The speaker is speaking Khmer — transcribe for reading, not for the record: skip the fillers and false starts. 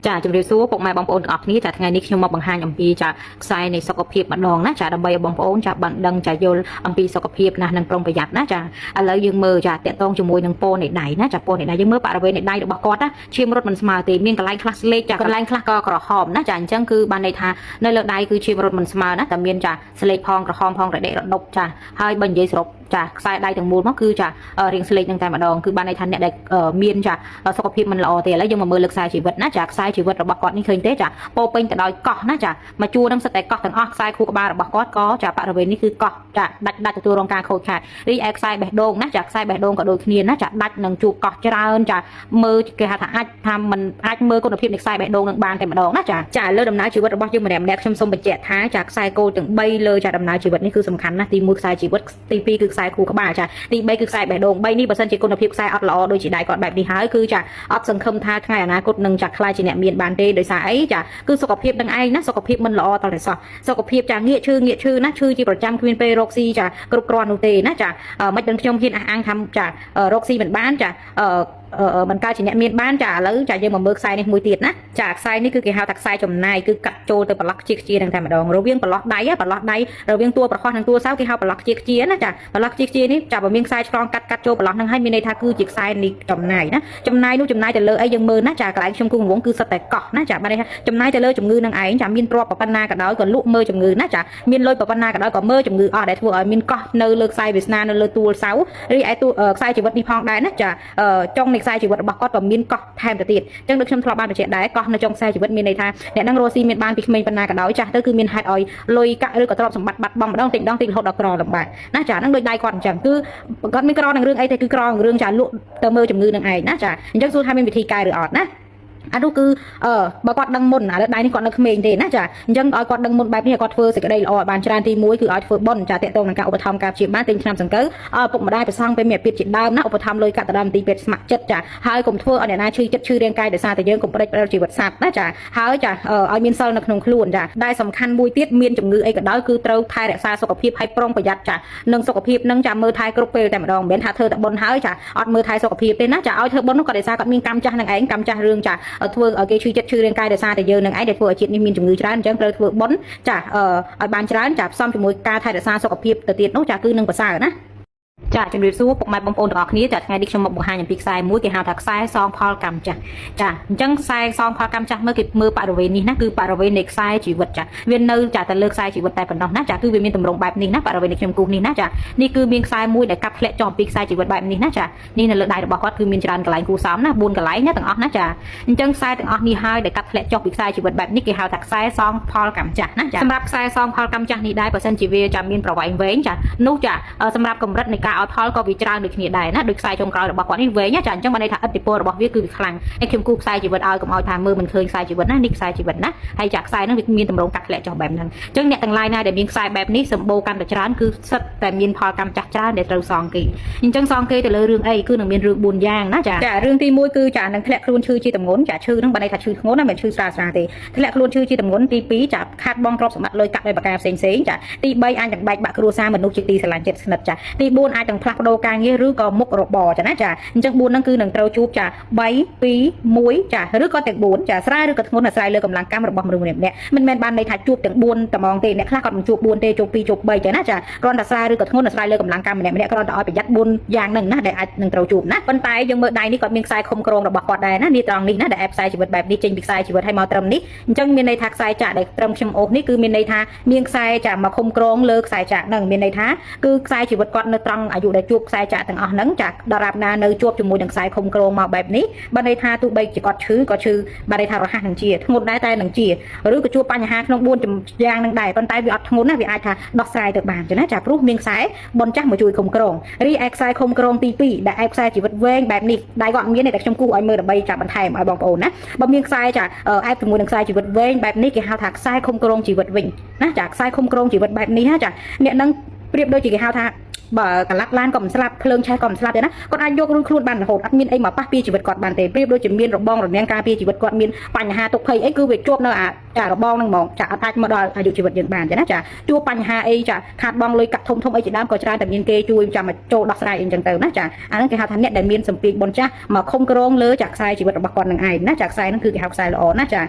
ចាជំរាបសួរពុកម៉ែបងប្អូនទាំងអស់គ្នាចាថ្ងៃនេះខ្ញុំមកបង្ហាញអំពីចាខ្សែនៃសុខភាពម្ដងណាចាដើម្បីឲ្យបងប្អូនចាបានដឹងចាយល់អំពីសុខភាពណានិងប្រុងប្រយ័ត្នណាចាឥឡូវយើងមើលចាតកតងជាមួយនឹងពោនៃដៃណាចាពោនៃដៃយើងមើលបរិវេណនៃដៃរបស់គាត់ណាឈាមរត់មិនស្មើទេមានកន្លែងខ្លះស្លេកចាកន្លែងខ្លះក៏ក្រហមណាចាអញ្ចឹងគឺបានន័យថានៅលើដៃគឺឈាមរត់មិនស្មើណាតែមានចាស្លេកផងក្រហមផងរដិករដប់ចាហើយបើនិយាយសរុបចាខ្សែដៃទាំងមូលមកគឺចារៀងស្លេកនឹងតែម្ដងគឺបានន័យថាអ្នកដែលមានចាសុខភាពមិនល្អទេឥឡូវយើងមកមើលលើខ្សែជីវិតណាចាខ្សែជីវិតរបស់គាត់នេះឃើញទេចាពោពេញទៅដោយកោះណាចាមកជួរនឹងសិតតែកោះទាំងអស់ខ្សែខួរក្បាលរបស់គាត់ក៏ចាបរិវេណនេះគឺកោះចាដាច់ទទួលរងការខូចខាតរីឯខ្សែបេះដូងណាចាខ្សែបេះដូងក៏ដូចគ្នាណាចាដាច់នឹងជួបកោះច្រើនចាមើលគេហៅថាអាចថាមិនអាចមើលគុណភាពនៃខ្សែបេះដូងនឹងបានតែម្ដងណាចាលើដំណើរជីវិតរបស់យើងម្នាក់ៗខ្ញុំសូមបញ្ជាក់ថាចាខ្សែគោលទាំង3លើចាដំណើរជីវិតនេះគឺសំខាន់ណាស់ទី1ខ្សែជីវិតទី2គឺខ្សែខួរក្បាលចាទី3គឺខ្សែបេះដូង3នេះបើសិនជាគុណភាពខ្សែអត់ល្អដូចជាដៃគាត់បែបនេះហើយគឺចាអត់សង្ឃឹមថាថ្ងៃអនាគតនឹងចាខ្លាចជាអ្នកមានបានទេដោយសារអីចាគឺសុខភាពនឹងឯងណាសុខភាពមិនល្អតតែសោះសុខភាពចាងាកឈឺណាឈឺជាប្រចាំគ្មានពេលរកស៊ីចាគ្រប់គ្រាន់នោះទេណាចាមិនដឹងខ្ញុំហ៊ានអះអាងថាចារកស៊ីមិនបានចាមិនកើតជាអ្នកមានបានចាឥឡូវចាយើងមកមើលខ្សែនេះមួយទៀតណាចាខ្សែនេះគឺគេហៅថាខ្សែចំណាយគឺកាត់ចូលទៅប្រឡោះខ្ជានឹងតែម្ដងរវាងប្រឡោះដៃរវាងតួប្រខុសនិងតួសៅគេហៅប្រឡោះខ្ជាណាចាប្រឡោះខ្ជានេះចាបើមានខ្សែឆ្លងកាត់ចូលប្រឡោះហ្នឹងហើយមានន័យថាគឺជាខ្សែនេះចំណាយណាចំណាយនោះចំណាយទៅលើអីយើងមើលណាចាកន្លែងខ្ញុំគូរវងគឺសិតតែកោះណាចាបានន័យថាចំណាយទៅលើជំងឺនឹងឯងចាមានទ្រព្យប៉ុណ្ណាក៏ដោយក៏លក់មើលជំងឺណាចាមានលុយប៉ុណ្ណាក៏ដោយក៏មើលជំងឺអស់ដែលធ្វើឲ្យមានកោះនៅលើខ្សែវាសនានៅលើទួលសៅរីឯខ្សែជីវិតនេះផងដែរណាចាចុងនៃខ្សែជីវិតរបស់គាត់ក៏មានកោះថែមទៅទៀតអញ្ចឹងដូចខ្ញុំធ្លាប់បានបញ្ជាក់ដែរកោះនៅចុងខ្សែជីវិតមានន័យថាអ្នកនឹងរស់ស៊ីមានបានពីក្មេងប៉ុណ្ណាក៏ដោយចាស់ទៅគឺមានហេតុឲ្យលុយកាក់ឬក៏ទ្រព្យសម្បត្តិបាត់បង់ម្ដងតិចរហូតដល់ក្រលំបាកណាចាហ្នឹងដូចដៃគាត់អញ្ចឹងគឺគាត់មានក្រនឹងរឿងអីទេគឺក្រនឹងរឿងចាលក់ទៅមើលជំងឺនឹងឯងណាចាអញ្ចឹងសួរថាមានវិធីកែឬអត់ណាអានោះគឺបើគាត់ដឹងមុនឥឡូវដៃនេះគាត់នៅក្មេងទេណាចាអញ្ចឹងឲ្យគាត់ដឹងមុនបែបនេះឲ្យគាត់ធ្វើសេចក្តីល្អឲ្យបានច្រើនទី1គឺឲ្យធ្វើបុណ្យចាតកតងនឹងការឧបត្ថម្ភការព្យាបាលទិញថ្នាំសង្កូវឲ្យពុកម្ដាយប្រសងពេលមានអាពាធជាដើមណាឧបត្ថម្ភលុយកាត់ទៅដល់មន្ទីរពេទ្យស្ម័គ្រចិត្តចាហើយកុំធ្វើឲ្យអ្នកណាឈឺចិត្តឈឺរាងកាយដោយសារតែយើងកុំផ្ដិចផ្ដាល់ជីវិតសត្វណាចាហើយចាឲ្យមានសិលនៅក្នុងខ្លួនចាដែលសំខាន់មួយទៀតមានជំងឺអីក៏ដោយគឺត្រូវថែរក្សាសុខភាពឲ្យប្រុងប្រយ័ត្នចានឹងសុខភាពនឹងចាមើលថែគ្រប់ពេលតែម្ដងមិនមែនថាធ្វើតែបុណ្យហើយចាអត់មើលថែសុខភាពទេណាចាឲ្យធ្វើបុណ្យនោះក៏ដោយសារគាត់មានកម្មចាស់នឹងឯងកម្មចាស់រឿងចាធ្វើឲ្យគេឈឺឈឺរាងកាយដោយសារតែយើងនឹងឯងដែលធ្វើឲ្យជាតិនេះមានជំងឺច្រើនអញ្ចឹងត្រូវធ្វើបុណ្យចាឲ្យបានច្រើនចាផ្សំជាមួយការថែរក្សាសុខភាពទៅទៀតនោះចាគឺនឹងប្រសើរណាចាជំរាបសួរពុកម៉ែបងប្អូនទាំងអស់គ្នាចាថ្ងៃនេះខ្ញុំមកបង្ហាញអំពីខ្សែមួយគេហៅថាខ្សែសងផលកម្មចាស់ចាអញ្ចឹងខ្សែសងផលកម្មចាស់មើលគេមើលបរិវេណនេះណាគឺបរិវេណនៃខ្សែជីវិតចាវានៅចាតែលើខ្សែជីវិតតែប៉ុណ្ណោះណាចាគឺវាមានទម្រង់បែបនេះណាបរិវេណនៃខ្ញុំគូសនេះណាចានេះគឺមានខ្សែមួយដែលកាត់ធ្លាក់ចុះអំពីខ្សែជីវិតបែបនេះណាចានេះនៅលើដៃរបស់គាត់គឺមានច្រើនកន្លែងគូសំណា4កន្លែងណាទាំងអស់ណាចាអញ្ចឹងខ្សែទាំងអស់នេះហើយដែលកាត់ធ្លាក់ចុះពីខ្សែជីវិតបែបនេះគេហៅថាខ្សែសងផលកម្មចាស់ណាចាសម្រាប់ខ្សែសងផលកម្មចាស់នេះដែរបើសិនជាវាចាមានប្រវែងវែងចានោះចាសម្រាប់កម្រិតនៃការឲ្យផលក៏វាច្រើនដូចគ្នាដែរណាដូចខ្សែចុងក្រោយរបស់គាត់នេះវែងចាអញ្ចឹងបានន័យថាឥទ្ធិពលរបស់វាគឺវាខ្លាំងឯខ្ញុំគូខ្សែជីវិតឲ្យកុំឲ្យថាមើលមិនឃើញខ្សែជីវិតណានេះខ្សែជីវិតណាហើយចាខ្សែហ្នឹងវាមានទម្រង់កាត់ធ្លាក់ចុះបែបហ្នឹងអញ្ចឹងអ្នកទាំងឡាយណាដែលមានខ្សែបែបនេះសម្បូរកាន់តែច្រើនគឺសិតតែមានផលកម្មចាស់ច្រើនដែលត្រូវសងគេអញ្ចឹងសងគេទៅលើរឿងអីគឺនឹងមានរឿង4យ៉ាងណាចារឿងទី1គឺចានឹងធ្លាក់ខ្លួនឈឺជាទម្ងន់ចាឈឺហ្នឹងបានន័យថាឈឺធ្ងន់ណាមិនឈឺស្រាលទេធ្លាក់ខ្លួនឈឺជាទម្ងន់ទី2ចាខាត់បងទ្រព្យសម្បត្តិលុយកាក់ដោយប្រការផ្សេងចាទី3អាចនឹងបែកបាក់គ្រួសារមនុស្សជាទីស្រឡាញ់ចិត្តស្និទ្ធចាទី4អាចនឹងផ្លាស់ប្ដូរការងារឬក៏មុខរបរចាណាចាអញ្ចឹង4ហ្នឹងគឺនឹងត្រូវជួបចា3 2 1ចាឬក៏ទាំង4ចាស្រាលឬក៏ធ្ងន់អាស្រ័យលើកម្លាំងកម្មរបស់មនុស្សម្នាក់មិនមែនបានន័យថាជួបទាំង4តែហ្មងទេអ្នកខ្លះគាត់មិនជួប4ទេជួប2ជួប3ចាណាចាគ្រាន់តែស្រាលឬក៏ធ្ងន់អាស្រ័យលើកម្លាំងកម្មម្នាក់គ្រាន់តែឲ្យប្រយ័ត្ន4យ៉ាងហ្នឹងណាដែលអាចនឹងត្រូវជួបណាប៉ុន្តែយើងមើលដៃនេះគាត់មានខ្សែឃុំក្រងរបស់គាត់ដែរណានេះត្រង់នេះណាដែលខ្សែជីវិតបែបនេះចេញពីខ្សែជីវិតឲ្យមកត្រឹមនេះអញ្ចឹងមានន័យថាខ្សែចាក់ដែលត្រឹមខ្ញុំអូសនេះគឺមានន័យថាមានខ្សែចាក់មកឃុំក្រងលើខ្សែចាក់ហ្នឹងមានន័យថាគឺខ្សែជីវិតគាត់នៅត្រង់អាយុដែលជួបខ្សែចាក់ទាំងអស់ហ្នឹងចាដរាបណានៅជួបជាមួយនឹងខ្សែឃុំក្រងមកបែបនេះបានន័យថាទោះបីជាគាត់ឈឺក៏ឈឺបានន័យថារហ័សនឹងជាធ្ងន់ដែរតែនឹងជាឬក៏ជួបបញ្ហាក្នុង4យ៉ាងនឹងដែរប៉ុន្តែវាអត់ធ្ងន់ណាវាអាចថាដោះស្រាយទៅបានចឹងណាចាព្រោះមានខ្សែបនចាស់មកជួយឃុំក្រងរីឯខ្សែឃុំក្រងទី2ដែលខ្សែជីវិតវែងបែបនេះដៃគាត់មានតែខ្ញុំគូឲ្យមើលដើម្បីចាប់បន្ថែមឲ្យបងប្អូនណាបើមានខ្សែចាជាមួយនឹងខ្សែជីវិតវែងបែបនេះគេហៅថាខ្សែឃុំក្រងជីវិតវិញណាចាខ្សែឃុំក្រងជីវិតបែបនេះណាចាអ្នកនឹង เปรียบโดยจีเฮาท่าบ่กลักล้านก็มันสลับเครื่องใช้ก็มันสลับเลยนะก็อายุรุ่นครูดบันโหดอัดมินไอ้หมาป้าปีชีวิตกอดบันเตเปรียบโดยจีมีนระบองระเนียงกาปีชีวิตกอดมินปัญหาตกเพยไอ้คือเวทจวบเนาะจ่าระบองนั่งมองจ่าอัดมาดอยอายุชีวิตยังบานจ้ะนะจ่าจูปัญหาไอ้จ่าขาดบองเลยกัดทมไอ้จีด้ามก็จะได้แต่มีนเกจูจะมาโจดักสายเองจังเตอนะจ่าอันนั้นคือเฮาท่านเนี่ยได้มีนสมปีบนจ้ามาคมกระโรงเลยจากสายชีวิตระบกรนังไอ้นะจากสายนั่นคือเฮาสายละอ่อนนะจ่า